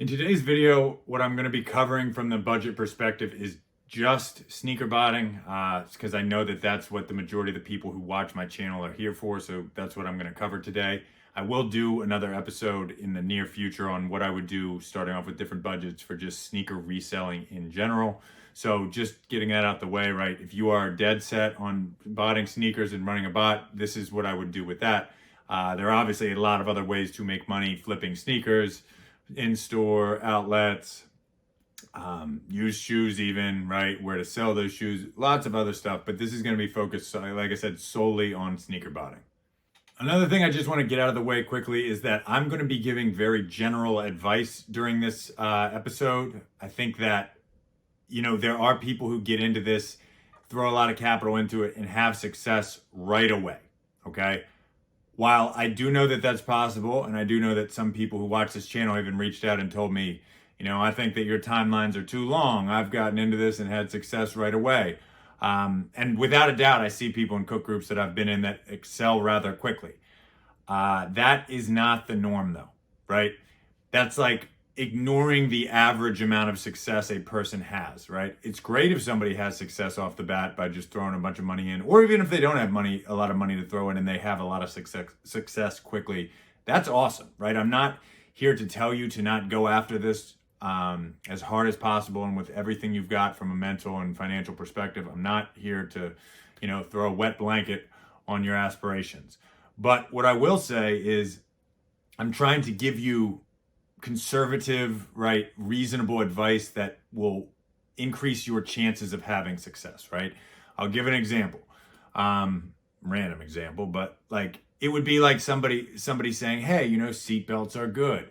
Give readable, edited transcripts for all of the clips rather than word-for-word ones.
In today's video, what I'm going to be covering from the budget perspective is just sneaker botting, because I know that that's what the majority of the people who watch my channel are here for, so that's what I'm going to cover today. I will do another episode in the near future on what I would do starting off with different budgets for just sneaker reselling in general. So just getting that out the way, right? If you are dead set on botting sneakers and running a bot, this is what I would do with that. There are obviously a lot of other ways to make money flipping sneakers, in-store outlets, used shoes even, right? Where to sell those shoes, lots of other stuff. But this is going to be focused, like I said, solely on sneaker botting. Another thing I just want to get out of the way quickly is that I'm going to be giving very general advice during this episode. I think that, there are people who get into this, throw a lot of capital into it, and have success right away, okay? While I do know that that's possible, and I do know that some people who watch this channel even reached out and told me, I think that your timelines are too long. I've gotten into this and had success right away. And without a doubt, I see people in cook groups that I've been in that excel rather quickly. That is not the norm though, right? That's like ignoring the average amount of success a person has, right? It's great if somebody has success off the bat by just throwing a bunch of money in, or even if they don't have a lot of money to throw in and they have a lot of success quickly. That's awesome, right? I'm not here to tell you to not go after this as hard as possible and with everything you've got from a mental and financial perspective. I'm not here to, throw a wet blanket on your aspirations. But what I will say is I'm trying to give you conservative, right, reasonable advice that will increase your chances of having success, right? I'll give an example, random example, but like it would be like somebody saying, hey, seatbelts are good.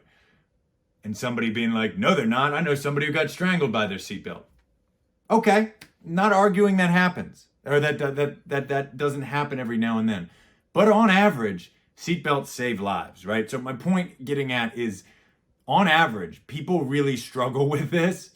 And somebody being like, no, they're not. I know somebody who got strangled by their seatbelt. Okay, not arguing that happens, or that doesn't happen every now and then. But on average, seatbelts save lives, right? So my point getting at is, on average, people really struggle with this.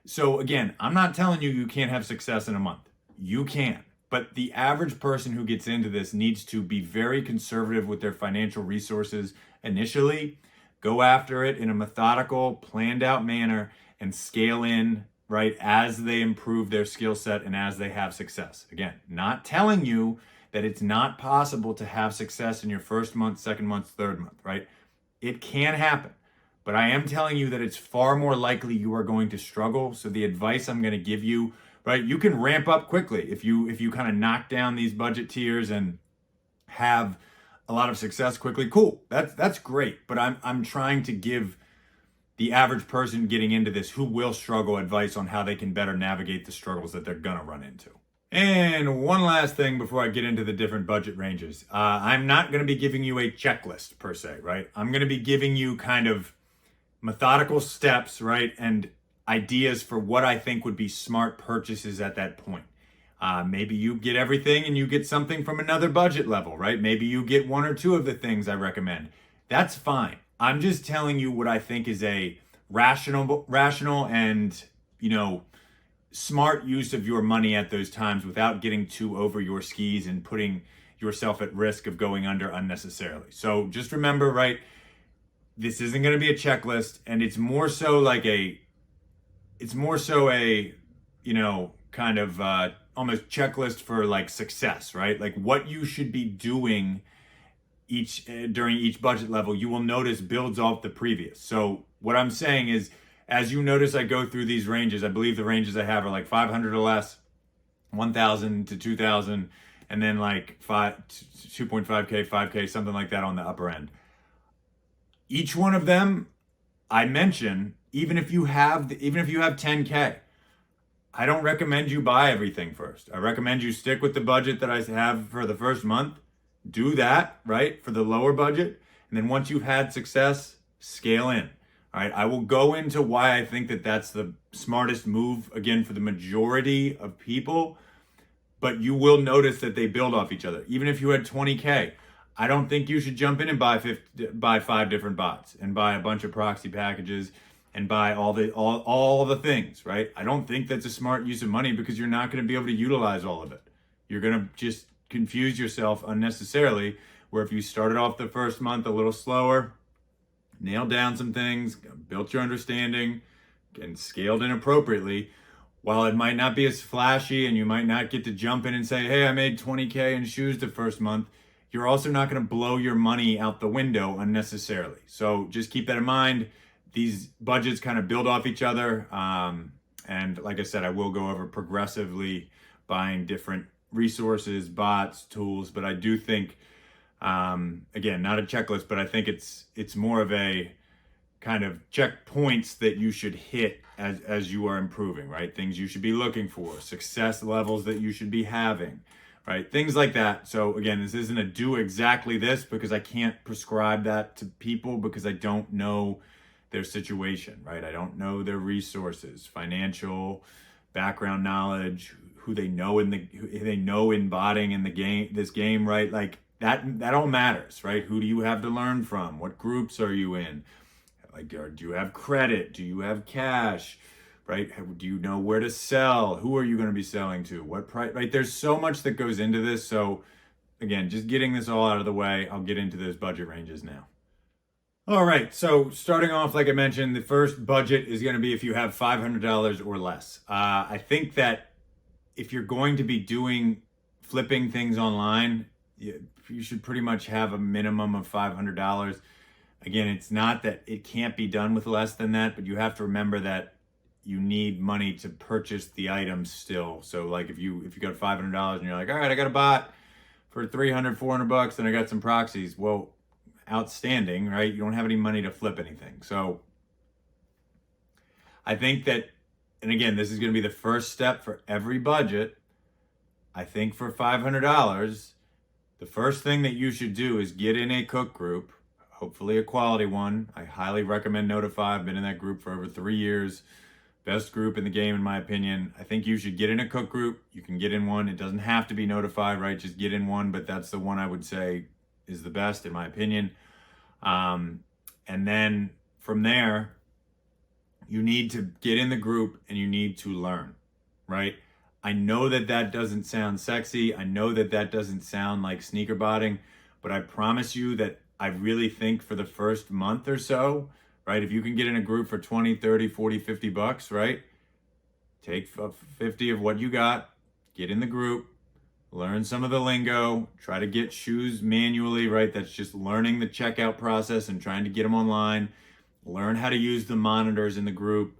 So again, I'm not telling you you can't have success in a month. You can. But the average person who gets into this needs to be very conservative with their financial resources initially, go after it in a methodical, planned out manner, and scale in, right, as they improve their skill set and as they have success. Again, not telling you that it's not possible to have success in your first month, second month, third month, right? It can happen. But I am telling you that it's far more likely you are going to struggle. So the advice I'm going to give you, right, you can ramp up quickly if you kind of knock down these budget tiers and have a lot of success quickly. Cool, that's great. But I'm trying to give the average person getting into this who will struggle advice on how they can better navigate the struggles that they're gonna run into. And one last thing before I get into the different budget ranges, I'm not going to be giving you a checklist per se, right? I'm going to be giving you kind of methodical steps, right? And ideas for what I think would be smart purchases at that point. Maybe you get everything and you get something from another budget level, right? Maybe you get one or two of the things I recommend. That's fine. I'm just telling you what I think is a rational and, smart use of your money at those times without getting too over your skis and putting yourself at risk of going under unnecessarily. So just remember, right, this isn't going to be a checklist, and it's more so a kind of almost checklist for like success, right? Like what you should be doing during each budget level, you will notice builds off the previous. So what I'm saying is, as you notice, I go through these ranges. I believe the ranges I have are like 500 or less, 1,000 to 2,000, and then like 2.5K, 5K, something like that on the upper end. Each one of them, I mention, even if you have 10K, I don't recommend you buy everything first. I recommend you stick with the budget that I have for the first month. Do that, right, for the lower budget, and then once you've had success, scale in. All right, I will go into why I think that that's the smartest move, again, for the majority of people, but you will notice that they build off each other. Even if you had 20K, I don't think you should jump in and buy 5 different bots and buy a bunch of proxy packages and buy all the things, right? I don't think that's a smart use of money because you're not going to be able to utilize all of it. You're going to just confuse yourself unnecessarily, where if you started off the first month a little slower, nailed down some things, built your understanding, and scaled in appropriately. While it might not be as flashy and you might not get to jump in and say, hey, I made 20K in shoes the first month, you're also not going to blow your money out the window unnecessarily. So just keep that in mind. These budgets kind of build off each other. And like I said, I will go over progressively buying different resources, bots, tools, but I do think, again, not a checklist, but I think it's more of a kind of checkpoints that you should hit as you are improving, right? Things you should be looking for, success levels that you should be having, right? Things like that. So again, this isn't a do exactly this because I can't prescribe that to people because I don't know their situation, right? I don't know their resources, financial background knowledge, who they know in botting in the game, this game, right? Like that all matters, right? Who do you have to learn from? What groups are you in? Like, do you have credit? Do you have cash? Right? Do you know where to sell? Who are you going to be selling to? What price? Right? There's so much that goes into this. So again, just getting this all out of the way, I'll get into those budget ranges now. All right. So starting off, like I mentioned, the first budget is going to be if you have $500 or less. I think that if you're going to be flipping things online, you should pretty much have a minimum of $500. Again, it's not that it can't be done with less than that, but you have to remember that you need money to purchase the items still. So like if you got $500 and you're like, all right, I got a bot for $300, $400 and I got some proxies. Well, outstanding, right? You don't have any money to flip anything. So I think that, and again, this is going to be the first step for every budget. I think for $500, the first thing that you should do is get in a cook group, hopefully a quality one. I highly recommend Notify. I've been in that group for over 3 years. Best group in the game, in my opinion. I think you should get in a cook group. You can get in one. It doesn't have to be Notify, right? Just get in one, but that's the one I would say is the best, in my opinion. And then from there, you need to get in the group and you need to learn, right? I know that doesn't sound sexy. I know that doesn't sound like sneaker botting, but I promise you that I really think for the first month or so, right? If you can get in a group for 20, 30, 40, $50, right? Take 50 of what you got, get in the group, learn some of the lingo, try to get shoes manually, right? That's just learning the checkout process and trying to get them online. Learn how to use the monitors in the group.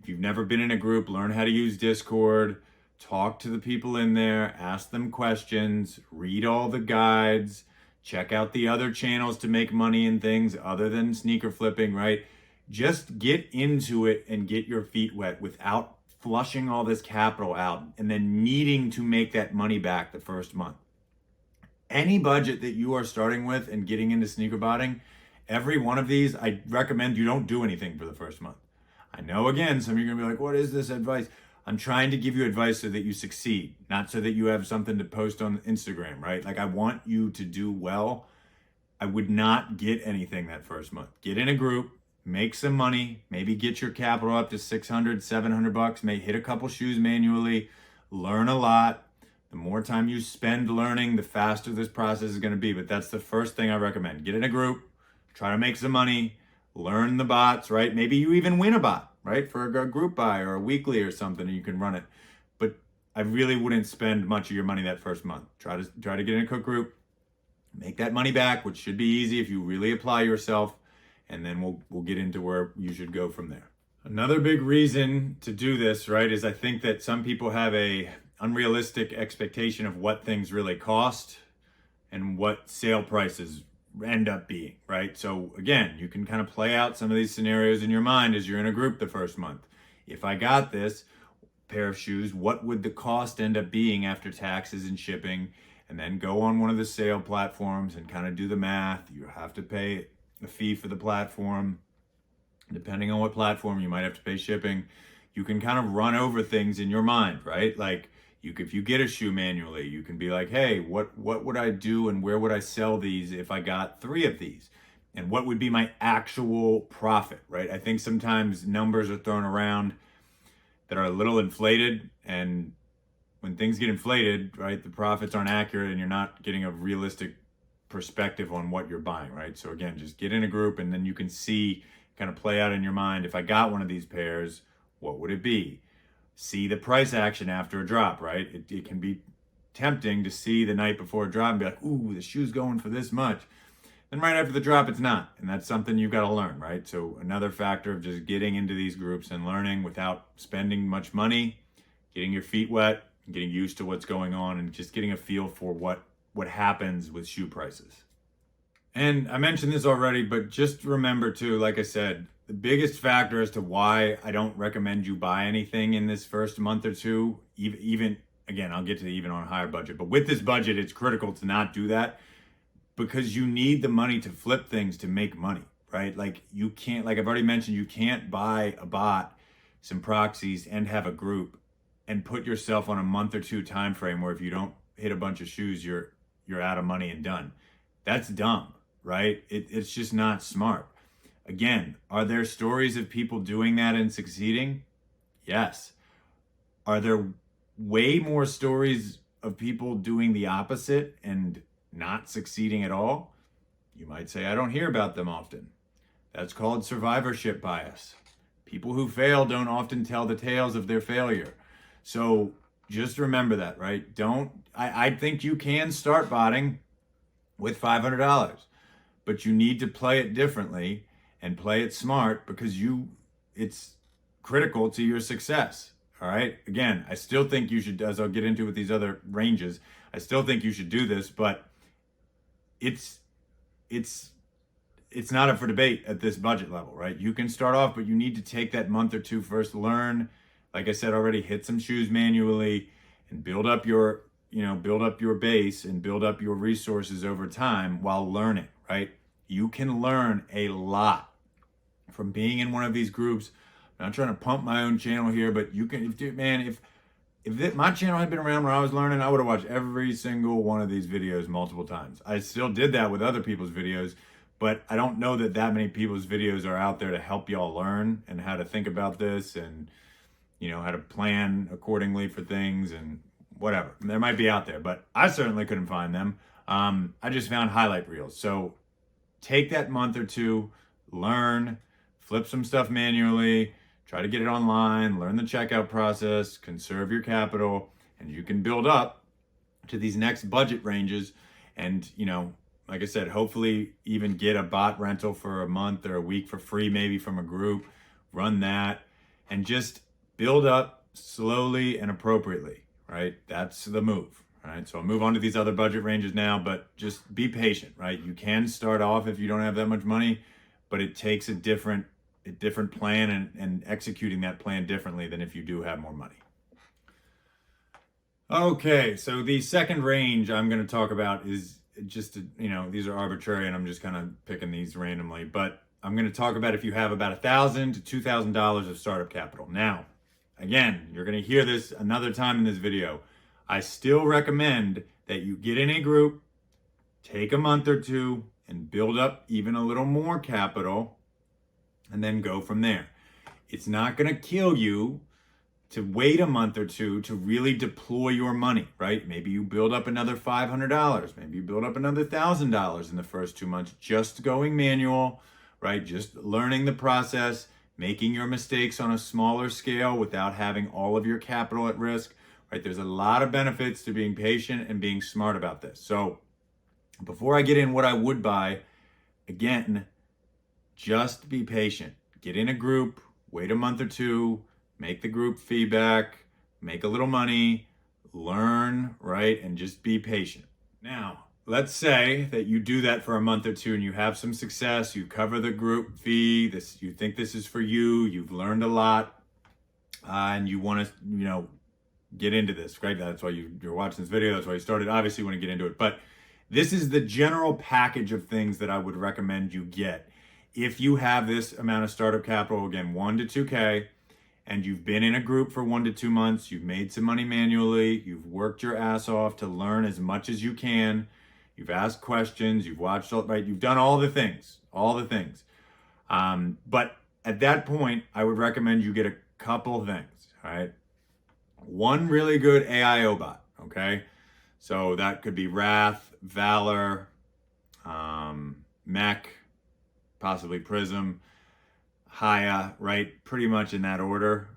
If you've never been in a group, learn how to use Discord, talk to the people in there, ask them questions, read all the guides, check out the other channels to make money and things other than sneaker flipping, right? Just get into it and get your feet wet without flushing all this capital out and then needing to make that money back the first month. Any budget that you are starting with and getting into sneaker botting, every one of these, I recommend you don't do anything for the first month. I know, again, some of you are going to be like, what is this advice? I'm trying to give you advice so that you succeed, not so that you have something to post on Instagram, right? Like, I want you to do well. I would not get anything that first month. Get in a group, make some money, maybe get your capital up to $600, $700, may hit a couple shoes manually, learn a lot. The more time you spend learning, the faster this process is going to be. But that's the first thing I recommend. Get in a group, try to make some money, learn the bots, right? Maybe you even win a bot, right? For a group buy or a weekly or something, and you can run it. But I really wouldn't spend much of your money that first month. Try to get in a cook group, make that money back, which should be easy if you really apply yourself, and then we'll get into where you should go from there. Another big reason to do this, right, is I think that some people have a unrealistic expectation of what things really cost and what sale prices end up being, right? So again, you can kind of play out some of these scenarios in your mind as you're in a group the first month. If I got this pair of shoes, what would the cost end up being after taxes and shipping? And then go on one of the sale platforms and kind of do the math. You have to pay a fee for the platform. Depending on what platform, you might have to pay shipping. You can kind of run over things in your mind, right? Like, if you get a shoe manually, you can be like, hey, what would I do and where would I sell these if I got 3 of these? And what would be my actual profit, right? I think sometimes numbers are thrown around that are a little inflated, and when things get inflated, right, the profits aren't accurate and you're not getting a realistic perspective on what you're buying, right? So again, just get in a group and then you can see, kind of play out in your mind, if I got one of these pairs, what would it be? See the price action after a drop, right? It can be tempting to see the night before a drop and be like, ooh, the shoe's going for this much. Then right after the drop, it's not. And that's something you've got to learn, right? So another factor of just getting into these groups and learning without spending much money, getting your feet wet, getting used to what's going on, and just getting a feel for what happens with shoe prices. And I mentioned this already, but just remember too, like I said, the biggest factor as to why I don't recommend you buy anything in this first month or two, even again, I'll get to even on a higher budget, but with this budget, it's critical to not do that, because you need the money to flip things to make money, right? Like you can't, like I've already mentioned, you can't buy a bot, some proxies, and have a group and put yourself on a month or two time frame where if you don't hit a bunch of shoes, you're out of money and done. That's dumb, right? It's just not smart. Again, are there stories of people doing that and succeeding? Yes. Are there way more stories of people doing the opposite and not succeeding at all? You might say, I don't hear about them often. That's called survivorship bias. People who fail don't often tell the tales of their failure. So just remember that, right? I think you can start botting with $500, but you need to play it differently and play it smart, because it's critical to your success. All right. Again, I still think you should, as I'll get into with these other ranges, I still think you should do this, but it's not up for debate at this budget level, right? You can start off, but you need to take that month or two first, learn, like I said already, hit some shoes manually and build up your base and build up your resources over time while learning, right? You can learn a lot from being in one of these groups. I'm not trying to pump my own channel here, but you can, if my channel had been around when I was learning, I would have watched every single one of these videos multiple times. I still did that with other people's videos, but I don't know that many people's videos are out there to help y'all learn and how to think about this and, how to plan accordingly for things and whatever. There might be out there, but I certainly couldn't find them. I just found highlight reels. So take that month or two, learn, flip some stuff manually, try to get it online, learn the checkout process, conserve your capital, and you can build up to these next budget ranges. And, like I said, hopefully even get a bot rental for a month or a week for free, maybe from a group, run that, and just build up slowly and appropriately, right? That's the move, right? So I'll move on to these other budget ranges now, but just be patient, right? You can start off if you don't have that much money, but it takes a different plan and executing that plan differently than if you do have more money. Okay, so the second range I'm going to talk about is just, these are arbitrary and I'm just kind of picking these randomly, but I'm going to talk about if you have about $1,000 to $2,000 of startup capital. Now, again, you're going to hear this another time in this video. I still recommend that you get in a group, take a month or two, and build up even a little more capital, and then go from there. It's not going to kill you to wait a month or two to really deploy your money, right? Maybe you build up another $500. Maybe you build up another $1,000 in the first 2 months, just going manual, right? Just learning the process, making your mistakes on a smaller scale without having all of your capital at risk, right? There's a lot of benefits to being patient and being smart about this. So before I get in what I would buy, again, just be patient. Get in a group, wait a month or two, make the group feedback, make a little money, learn, right? And just be patient. Now, let's say that you do that for a month or two and you have some success, you cover the group fee, you think this is for you, you've learned a lot, and you want to, get into this, right? That's why you're watching this video, that's why you started. Obviously you want to get into it, but this is the general package of things that I would recommend you get. If you have this amount of startup capital, again, 1 to 2K, and you've been in a group for 1 to 2 months, you've made some money manually, you've worked your ass off to learn as much as you can, you've asked questions, you've watched, right? You've done all the things. But at that point, I would recommend you get a couple things, all right? One really good AIO bot, okay? So that could be Wrath, Valor, Mech, possibly Prism, Haya, right? Pretty much in that order.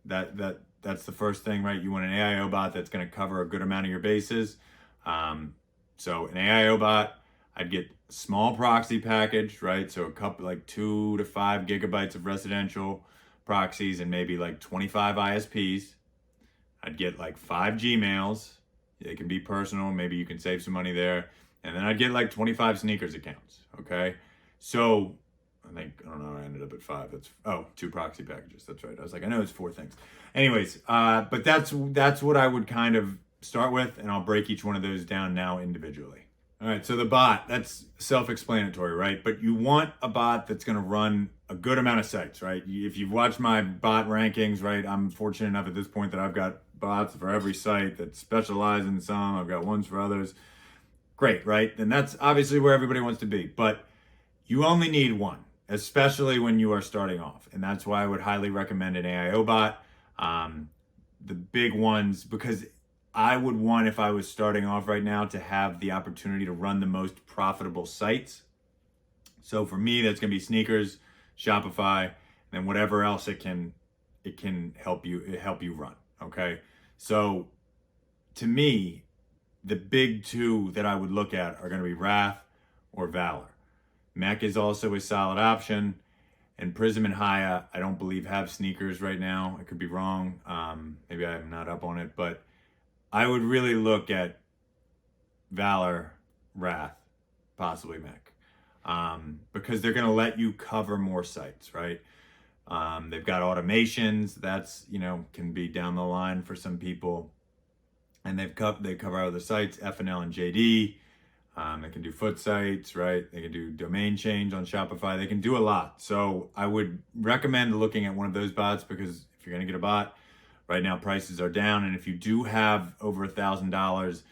That's the first thing, right? You want an AIO bot that's going to cover a good amount of your bases. So an AIO bot, I'd get a small proxy package, right? So a couple, like 2 to 5 gigabytes of residential proxies and maybe like 25 ISPs. I'd get like 5 Gmails. They can be personal. Maybe you can save some money there. And then I'd get like 25 sneakers accounts. Okay. So I don't know, I ended up at 5. That's, 2 proxy packages. That's right. I was like, I know it's 4 things. Anyways, but that's what I would kind of start with, and I'll break each one of those down now individually. All right, so the bot, that's self-explanatory, right? But you want a bot that's going to run a good amount of sites, right? If you've watched my bot rankings, right, I'm fortunate enough at this point that I've got bots for every site that specialize in some. I've got ones for others. Great, right? And that's obviously where everybody wants to be. But you only need one, especially when you are starting off. And that's why I would highly recommend an AIO bot. The big ones, because I would want, if I was starting off right now, to have the opportunity to run the most profitable sites. So for me, that's going to be sneakers, Shopify, and then whatever else it can help you run. Okay. So to me, the big 2 that I would look at are going to be Wrath or Valor. Mech is also a solid option. And Prism and Haya, I don't believe have sneakers right now. I could be wrong. Maybe I'm not up on it, but I would really look at Valor, Wrath, possibly Mech, because they're going to let you cover more sites, right? They've got automations. That's, can be down the line for some people. And they cover other sites, FNL and JD. They can do foot sites, right? They can do domain change on Shopify. They can do a lot. So I would recommend looking at one of those bots, because if you're going to get a bot, right now prices are down. And if you do have over $1,000,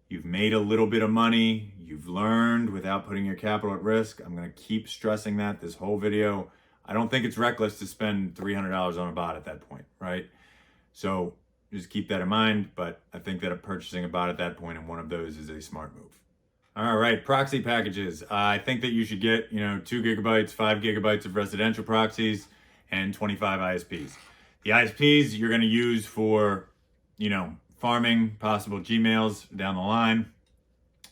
you've made a little bit of money, you've learned without putting your capital at risk. I'm going to keep stressing that this whole video. I don't think it's reckless to spend $300 on a bot at that point, right? So just keep that in mind. But I think that purchasing a bot at that point in one of those is a smart move. All right, proxy packages. I think that you should get, 2 gigabytes, 5 gigabytes of residential proxies, and 25 ISPs. The ISPs you're going to use for, farming, possible Gmails down the line.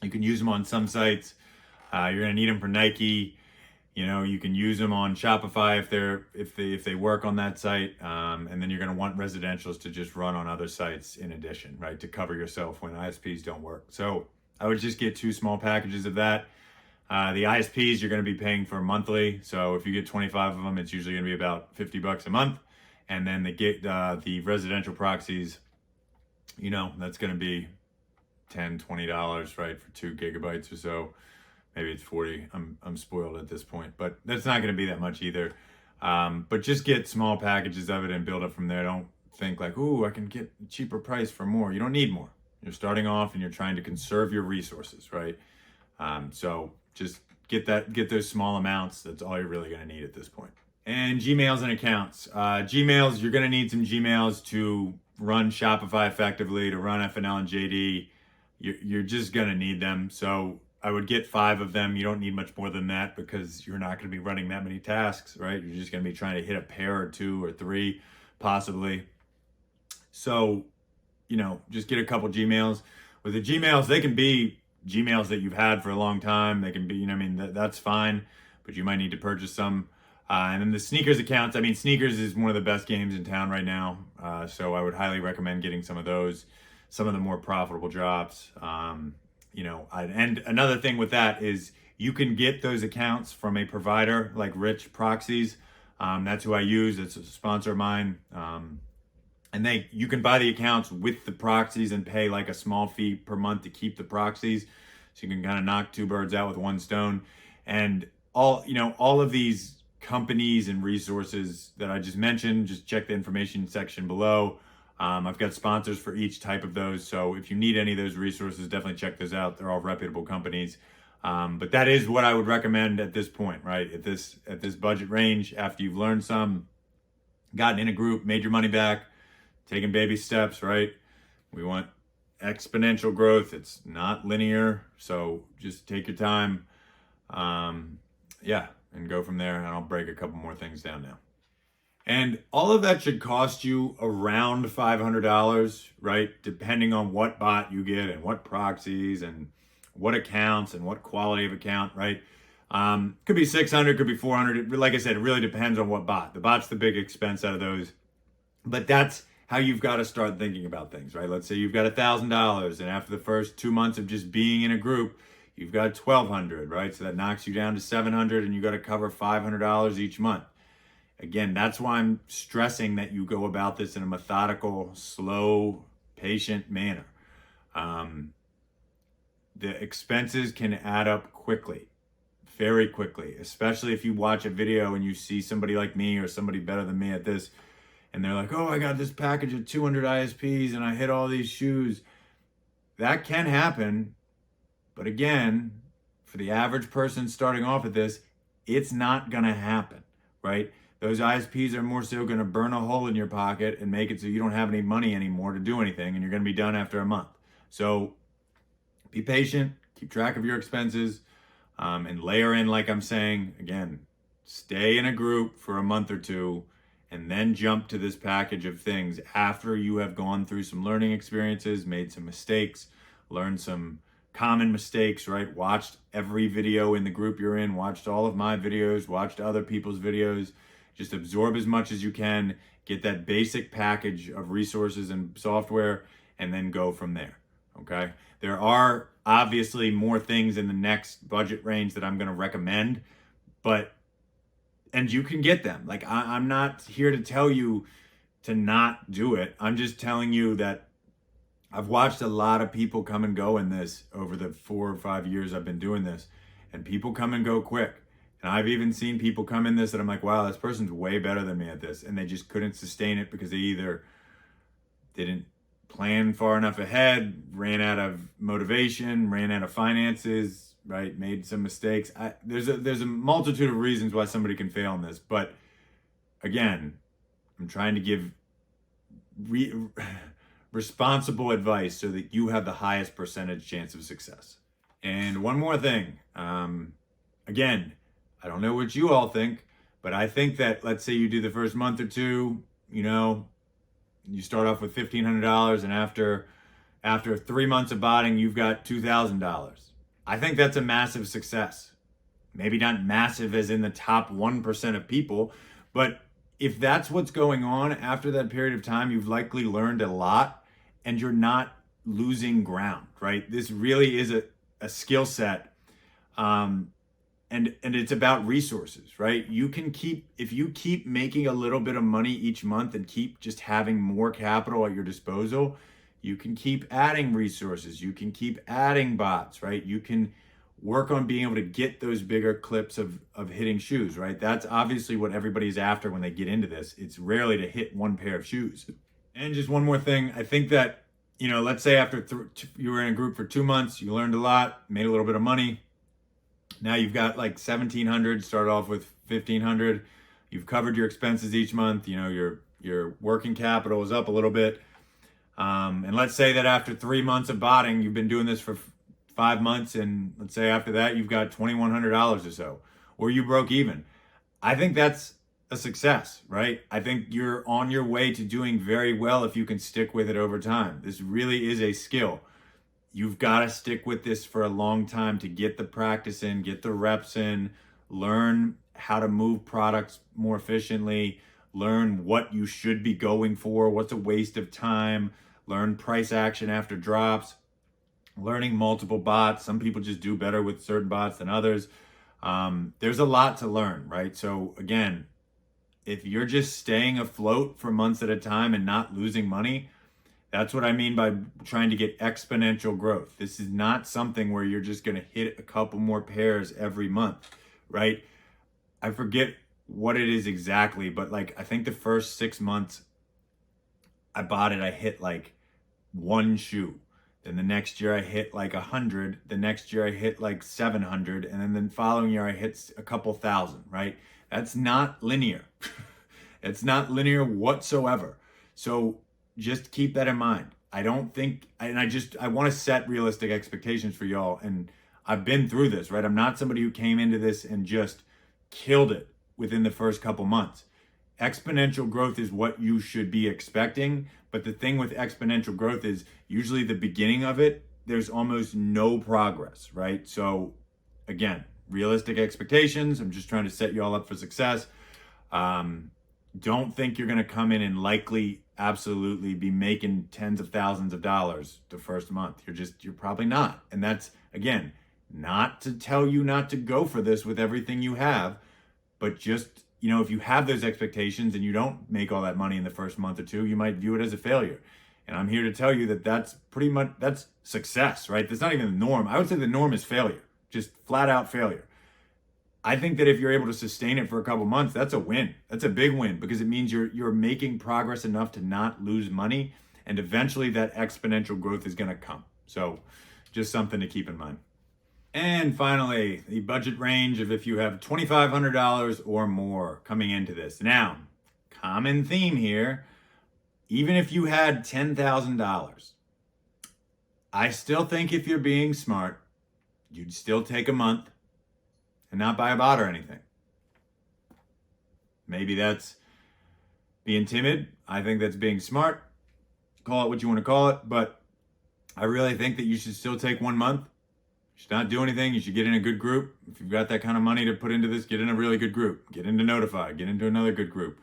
You can use them on some sites. You're going to need them for Nike. You can use them on Shopify if they work on that site. And then you're going to want residentials to just run on other sites in addition, right, to cover yourself when ISPs don't work. So I would just get 2 small packages of that. The ISPs you're going to be paying for monthly. So if you get 25 of them, it's usually going to be about $50 a month. And then the residential proxies, that's going to be $10, $20, right, for 2 gigabytes or so. Maybe it's 40. I'm spoiled at this point, but that's not going to be that much either. But just get small packages of it and build up from there. Don't think like, ooh, I can get a cheaper price for more. You don't need more. You're starting off and you're trying to conserve your resources, right? So just get those small amounts. That's all you're really going to need at this point. And Gmails and accounts. Gmails, you're going to need some Gmails to run Shopify effectively, to run FNL and JD. You're just going to need them. So I would get 5 of them. You don't need much more than that, because you're not going to be running that many tasks, right? You're just going to be trying to hit a pair or 2 or 3, possibly. So, just get a couple Gmails. With the Gmails, they can be Gmails that you've had for a long time. They can be, that's fine, but you might need to purchase some. And then the sneakers accounts, sneakers is one of the best games in town right now. So I would highly recommend getting some of those, some of the more profitable drops. And another thing with that is you can get those accounts from a provider like Rich Proxies. That's who I use. It's a sponsor of mine. And you can buy the accounts with the proxies and pay like a small fee per month to keep the proxies. So you can kind of knock 2 birds out with 1 stone. And all of these companies and resources that I just mentioned, just check the information section below. I've got sponsors for each type of those. So if you need any of those resources, definitely check those out. They're all reputable companies. But that is what I would recommend at this point, right? At this budget range, after you've learned some, gotten in a group, made your money back, taking baby steps, right? We want exponential growth. It's not linear. So just take your time. Yeah, and go from there, and I'll break a couple more things down now. And all of that should cost you around $500, right? Depending on what bot you get and what proxies and what accounts and what quality of account, right? Could be 600, could be 400. Like I said, it really depends on what bot. The bot's the big expense out of those. But that's how you've got to start thinking about things, right? Let's say you've got $1,000, and after the first 2 months of just being in a group, you've got $1,200, right? So that knocks you down to $700, and you got to cover $500 each month. Again, that's why I'm stressing that you go about this in a methodical, slow, patient manner. The expenses can add up quickly, very quickly, especially if you watch a video and you see somebody like me or somebody better than me at this, and they're like, oh, I got this package of 200 ISPs and I hit all these shoes. That can happen, but again, for the average person starting off at this, it's not gonna happen, right? Those ISPs are more so going to burn a hole in your pocket and make it so you don't have any money anymore to do anything, and you're going to be done after a month. So be patient, keep track of your expenses, and layer in, like I'm saying, again, stay in a group for a month or two, and then jump to this package of things after you have gone through some learning experiences, made some mistakes, learned some common mistakes, right? Watched every video in the group you're in, watched all of my videos, watched other people's videos. Just absorb as much as you can, get that basic package of resources and software, and then go from there, okay? There are obviously more things in the next budget range that I'm gonna recommend, and you can get them. Like, I'm not here to tell you to not do it. I'm just telling you that I've watched a lot of people come and go in this over the 4 or 5 years I've been doing this, and people come and go quick. And I've even seen people come in this that I'm like, wow, this person's way better than me at this. And they just couldn't sustain it because they either didn't plan far enough ahead, ran out of motivation, ran out of finances, right? Made some mistakes. There's a multitude of reasons why somebody can fail in this. But again, I'm trying to give responsible advice so that you have the highest percentage chance of success. And one more thing, again, I don't know what you all think, but I think that, let's say you do the first month or two, you start off with $1,500, and after 3 months of botting, you've got $2,000. I think that's a massive success. Maybe not massive as in the top 1% of people, but if that's what's going on after that period of time, you've likely learned a lot and you're not losing ground, right? This really is a skill set. And it's about resources, right? If you keep making a little bit of money each month and keep just having more capital at your disposal, you can keep adding resources. You can keep adding bots, right? You can work on being able to get those bigger clips of hitting shoes, right? That's obviously what everybody's after when they get into this. It's rarely to hit one pair of shoes. And just one more thing, I think that, let's say after you were in a group for 2 months, you learned a lot, made a little bit of money. Now you've got like 1,700, started off with 1,500. You've covered your expenses each month. Your working capital is up a little bit. And let's say that after 3 months of botting, you've been doing this for 5 months. And let's say after that, you've got $2,100 or so, or you broke even. I think that's a success, right? I think you're on your way to doing very well if you can stick with it over time. This really is a skill. You've got to stick with this for a long time to get the practice in, get the reps in, learn how to move products more efficiently, learn what you should be going for, what's a waste of time, learn price action after drops, learning multiple bots. Some people just do better with certain bots than others. There's a lot to learn, right? So again, if you're just staying afloat for months at a time and not losing money, that's what I mean by trying to get exponential growth. This is not something where you're just going to hit a couple more pairs every month, right? I forget what it is exactly, but I think the first 6 months I bought it, I hit like 1 shoe. Then the next year I hit like 100. The next year I hit like 700. And then the following year I hit a couple thousand, right? That's not linear. It's not linear whatsoever. So just keep that in mind. I want to set realistic expectations for y'all. And I've been through this, right? I'm not somebody who came into this and just killed it within the first couple months. Exponential growth is what you should be expecting. But the thing with exponential growth is usually the beginning of it, there's almost no progress, right? So again, realistic expectations. I'm just trying to set you all up for success. Don't think you're going to come in and likely absolutely be making tens of thousands of dollars the first month. You're probably not. And that's, again, not to tell you not to go for this with everything you have, but just, if you have those expectations and you don't make all that money in the first month or two, you might view it as a failure. And I'm here to tell you that that's pretty much, that's success, right? That's not even the norm. I would say the norm is failure, just flat out failure. I think that if you're able to sustain it for a couple months, that's a win. That's a big win because it means you're making progress enough to not lose money, and eventually that exponential growth is going to come. So just something to keep in mind. And finally, the budget range of if you have $2,500 or more coming into this. Now, common theme here, even if you had $10,000, I still think if you're being smart, you'd still take a month and not buy a bot or anything. Maybe that's being timid. I think that's being smart. Call it what you want to call it. But I really think that you should still take 1 month. You should not do anything. You should get in a good group. If you've got that kind of money to put into this, get in a really good group. Get into Notify. Get into another good group.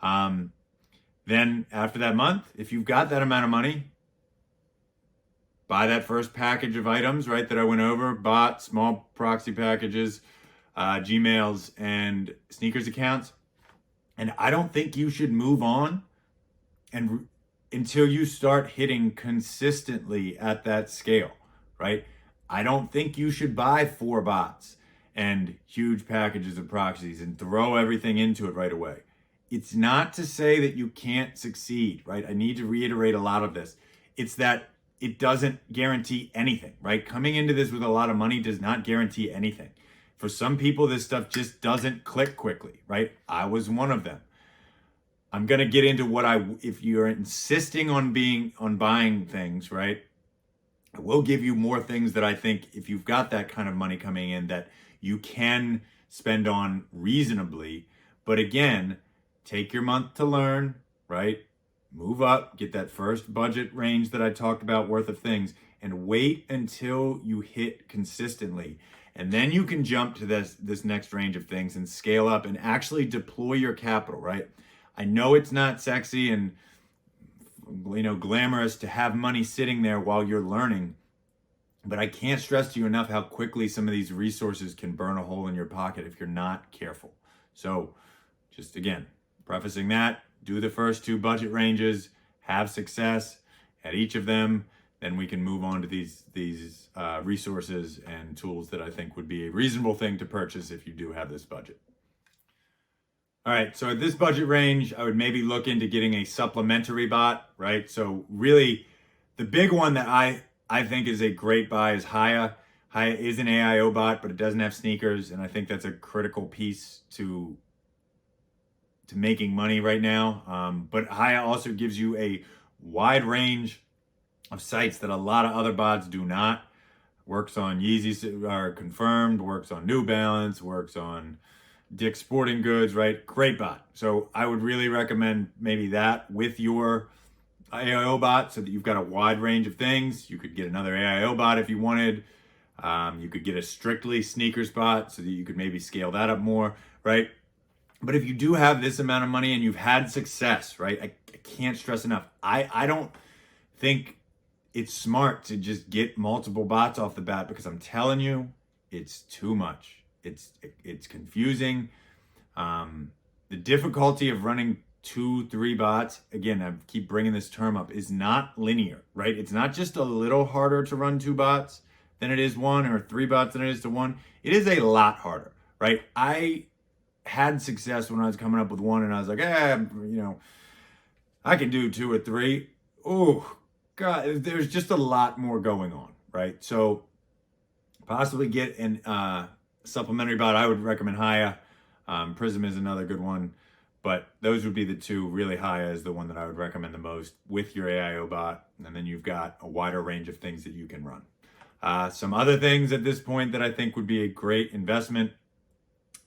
Then after that month, if you've got that amount of money, buy that first package of items, right, that I went over. Bot, small proxy packages, Gmails, and sneakers accounts. And I don't think you should move on until you start hitting consistently at that scale, right? I don't think you should buy 4 bots and huge packages of proxies and throw everything into it right away. It's not to say that you can't succeed, right? I need to reiterate a lot of this. It's that it doesn't guarantee anything, right? Coming into this with a lot of money does not guarantee anything. For some people, this stuff just doesn't click quickly, right? I was one of them. I'm going to get into if you're insisting on buying things, right? I will give you more things that I think if you've got that kind of money coming in that you can spend on reasonably. But again, take your month to learn, right? Move up, get that first budget range that I talked about worth of things, and wait until you hit consistently. And then you can jump to this next range of things and scale up and actually deploy your capital, right? I know it's not sexy and glamorous to have money sitting there while you're learning, but I can't stress to you enough how quickly some of these resources can burn a hole in your pocket if you're not careful. So just again, prefacing that, do the first 2 budget ranges, have success at each of them, then we can move on to these resources and tools that I think would be a reasonable thing to purchase if you do have this budget. All right, so at this budget range, I would maybe look into getting a supplementary bot, right? So really, the big one that I think is a great buy is Haya. Haya is an AIO bot, but it doesn't have sneakers, and I think that's a critical piece to making money right now. But Haya also gives you a wide range of sites that a lot of other bots do not. Works on Yeezys are confirmed, works on New Balance, works on Dick's Sporting Goods, right? Great bot. So I would really recommend maybe that with your AIO bot so that you've got a wide range of things. You could get another AIO bot if you wanted. You could get a strictly sneakers bot so that you could maybe scale that up more, right? But if you do have this amount of money and you've had success, right? I can't stress enough. I don't think it's smart to just get multiple bots off the bat because I'm telling you, it's too much. It's confusing. The difficulty of running 2-3 bots, again, I keep bringing this term up, is not linear, right? It's not just a little harder to run 2 bots than it is 1 or 3 bots than it is to 1. It is a lot harder, right? I had success when I was coming up with 1 and I was like, I can do 2 or 3. Oh, God, there's just a lot more going on, right? So possibly get an supplementary bot. I would recommend Haya. Prism is another good one, but those would be the 2. Really, Haya is the one that I would recommend the most with your AIO bot, and then you've got a wider range of things that you can run. Some other things at this point that I think would be a great investment.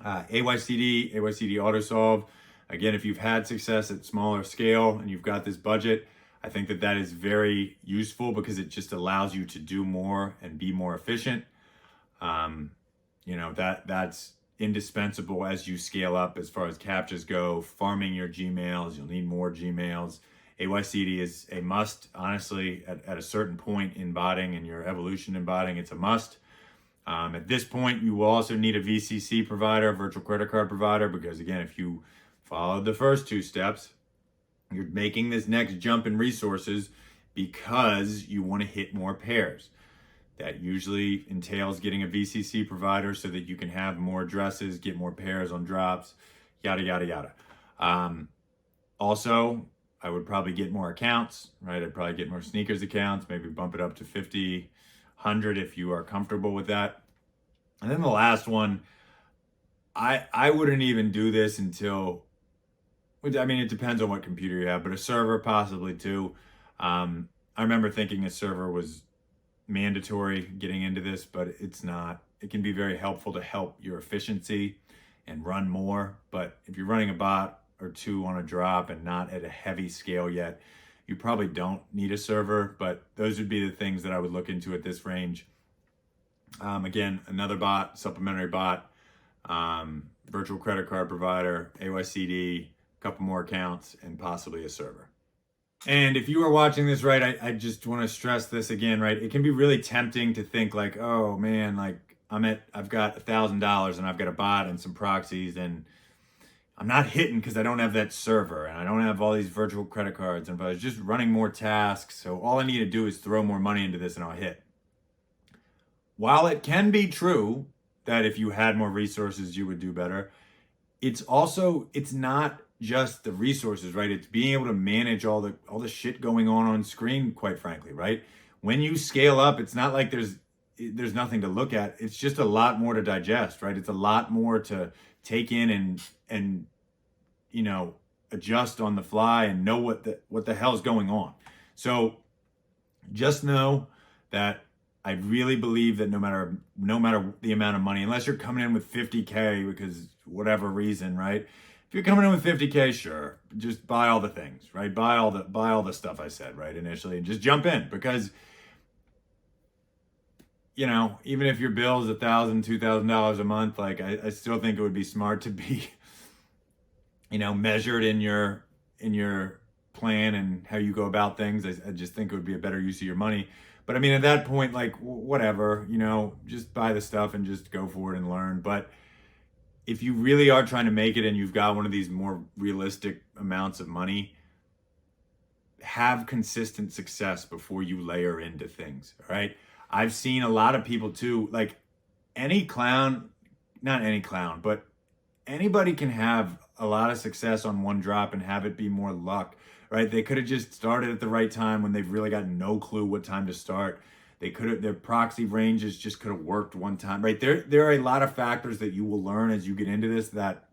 AYCD AutoSolve. Again, if you've had success at smaller scale and you've got this budget, I think that that is very useful because it just allows you to do more and be more efficient. That's indispensable as you scale up as far as CAPTCHAs go. Farming your Gmails, you'll need more Gmails. AYCD is a must, honestly, at a certain point in botting and your evolution in botting, it's a must. At this point, you will also need a VCC provider, virtual credit card provider, because again, if you followed the first two steps, you're making this next jump in resources because you want to hit more pairs. That usually entails getting a VCC provider so that you can have more addresses, get more pairs on drops, yada, yada, yada. Also, I would probably get more accounts, right? I'd probably get more sneakers accounts, maybe bump it up to 50, 100 if you are comfortable with that. And then the last one, I wouldn't even do this until, I mean, it depends on what computer you have, but a server possibly too. I remember thinking a server was mandatory getting into this, but it's not. It can be very helpful to help your efficiency and run more. But if you're running a bot or two on a drop and not at a heavy scale yet, you probably don't need a server, but those would be the things that I would look into at this range. Again, another bot, supplementary bot, virtual credit card provider, AYCD, a couple more accounts, and possibly a server. And if you are watching this, right, I just want to stress this again, right? It can be really tempting to think like, oh man, like I've got $1,000 and I've got a bot and some proxies and I'm not hitting because I don't have that server and I don't have all these virtual credit cards, and if I was just running more tasks, so all I need to do is throw more money into this and I'll hit. While it can be true that if you had more resources, you would do better, it's not just the resources, right? It's being able to manage all the shit going on screen, quite frankly, right? When you scale up, it's not like there's nothing to look at. It's just a lot more to digest, right? It's a lot more to take in and adjust on the fly and know what the hell's going on. So just know that I really believe that no matter the amount of money, unless you're coming in with 50K because whatever reason, right? If you're coming in with 50K, sure, just buy all the things, right? Buy all the stuff I said, right, initially, and just jump in, because even if your bill is $1,000, $2,000 a month, like I still think it would be smart to be, measured in your plan and how you go about things. I just think it would be a better use of your money. But I mean, at that point, like whatever, just buy the stuff and just go for it and learn. But if you really are trying to make it and you've got one of these more realistic amounts of money, have consistent success before you layer into things, all right? I've seen a lot of people too, like not any clown, but anybody can have a lot of success on one drop and have it be more luck, right? They could have just started at the right time when they've really got no clue what time to start. Their proxy ranges just could have worked one time, right? There are a lot of factors that you will learn as you get into this that,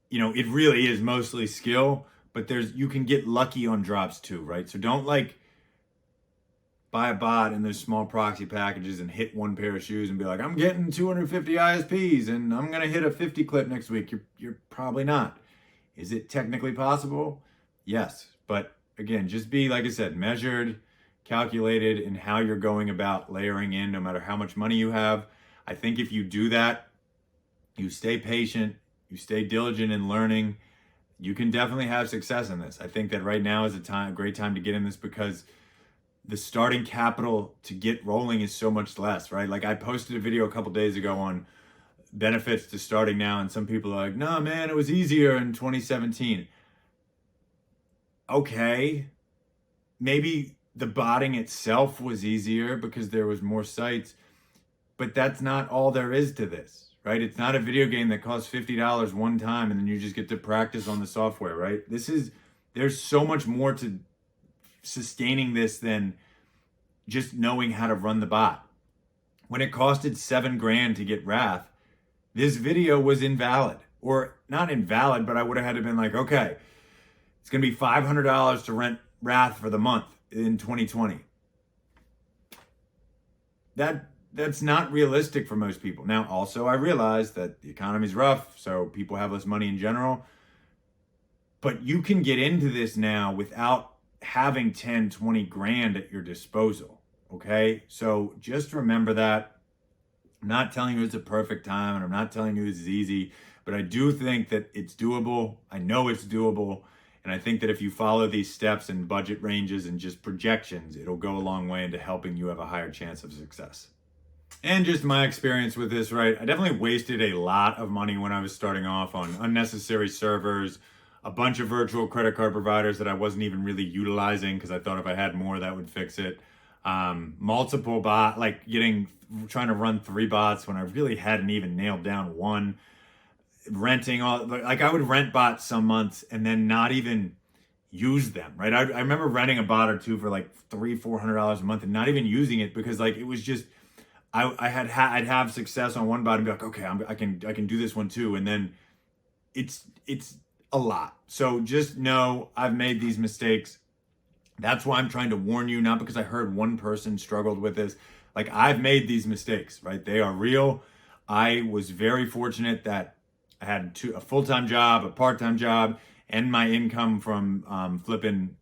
it really is mostly skill, but you can get lucky on drops too, right? So don't buy a bot and those small proxy packages and hit one pair of shoes and be like, I'm getting 250 ISPs and I'm going to hit a 50 clip next week. You're probably not. Is it technically possible? Yes. But again, just be, like I said, measured, calculated in how you're going about layering in, no matter how much money you have. I think if you do that, you stay patient, you stay diligent in learning, you can definitely have success in this. I think that right now is a great time to get in this because the starting capital to get rolling is so much less, right? Like I posted a video a couple days ago on benefits to starting now, and some people are like, no, man, it was easier in 2017. Okay, maybe the botting itself was easier because there was more sites, but that's not all there is to this, right? It's not a video game that costs $50 one time and then you just get to practice on the software, right? There's so much more to sustaining this than just knowing how to run the bot. When it costed $7,000 to get Wrath, this video was invalid, or not invalid, but I would have had to been like, okay, it's going to be $500 to rent Wrath for the month in 2020. that's not realistic for most people. Now, also, I realize that the economy's rough, so people have less money in general. But you can get into this now without having 10, 20 grand at your disposal. Okay? So just remember that. I'm not telling you it's a perfect time, and I'm not telling you it's easy, but I do think that it's doable. I know it's doable. And I think that if you follow these steps and budget ranges and just projections, it'll go a long way into helping you have a higher chance of success. And just my experience with this, right? I definitely wasted a lot of money when I was starting off on unnecessary servers, a bunch of virtual credit card providers that I wasn't even really utilizing because I thought if I had more, that would fix it. Multiple bot, like trying to run 3 bots when I really hadn't even nailed down one. Renting I would rent bots some months and then not even use them, right? I remember renting a bot or two for like $300-400 a month and not even using it because like it was just I'd have success on one bot and be like, okay, I can do this one too, and then it's a lot. So just know I've made these mistakes. That's why I'm trying to warn you, not because I heard one person struggled with this. Like, I've made these mistakes, right? They are real. I was very fortunate that I had a full-time job, a part-time job, and my income from flipping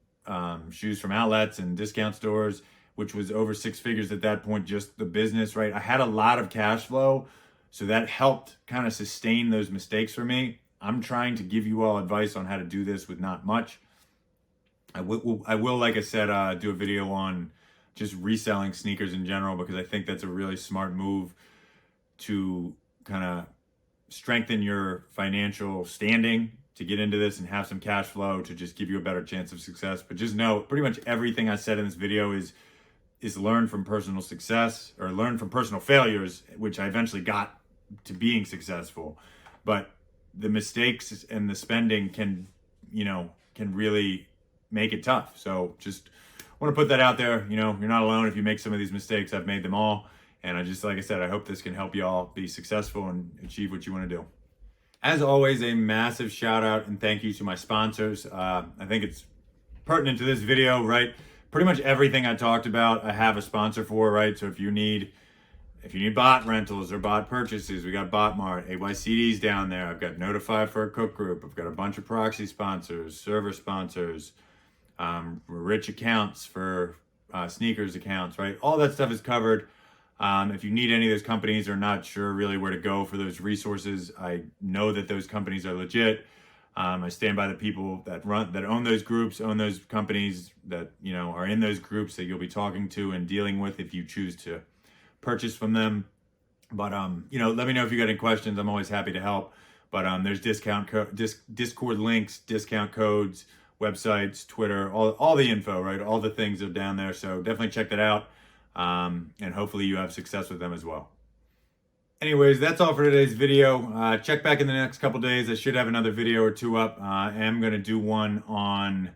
shoes from outlets and discount stores, which was over 6 figures at that point, just the business, right? I had a lot of cash flow, so that helped kind of sustain those mistakes for me. I'm trying to give you all advice on how to do this with not much. I will, like I said, do a video on just reselling sneakers in general, because I think that's a really smart move to kind of strengthen your financial standing to get into this and have some cash flow to just give you a better chance of success. But just know, pretty much everything I said in this video is learned from personal success, or learned from personal failures, which I eventually got to being successful. But the mistakes and the spending can really make it tough. So just want to put that out there. You're not alone if you make some of these mistakes. I've made them all. And like I said, I hope this can help you all be successful and achieve what you want to do. As always, a massive shout out and thank you to my sponsors. I think it's pertinent to this video, right? Pretty much everything I talked about, I have a sponsor for, right? So if you need bot rentals or bot purchases, we got Botmart, AYCD's down there. I've got Notify for a cook group. I've got a bunch of proxy sponsors, server sponsors, rich accounts for sneakers accounts, right? All that stuff is covered. If you need any of those companies or not sure really where to go for those resources, I know that those companies are legit. I stand by the people that own those groups, own those companies that, are in those groups that you'll be talking to and dealing with if you choose to purchase from them. But, let me know if you got any questions. I'm always happy to help. But there's Discord links, discount codes, websites, Twitter, all the info, right? All the things are down there. So definitely check that out. And hopefully you have success with them as well. Anyways, that's all for today's video. Check back in the next couple days. I should have another video or two up. I am going to do one on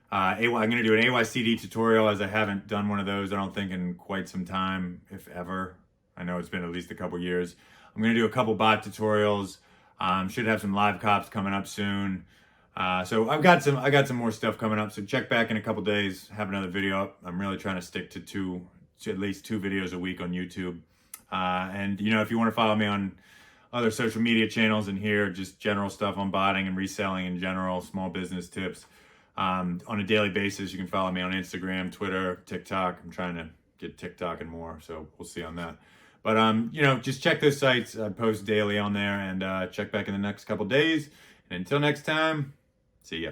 I'm going to do an AYCD tutorial, as I haven't done one of those, I don't think, in quite some time, if ever. I know it's been at least a couple years. I'm going to do a couple bot tutorials. Should have some live cops coming up soon. So I got some more stuff coming up. So check back in a couple days. Have another video up. I'm really trying to stick to at least 2 videos a week on YouTube. And if you want to follow me on other social media channels and hear just general stuff on botting and reselling in general, small business tips, on a daily basis, you can follow me on Instagram, Twitter, TikTok. I'm trying to get TikTok and more, so we'll see on that. But just check those sites. I post daily on there, and check back in the next couple days. And until next time, see ya.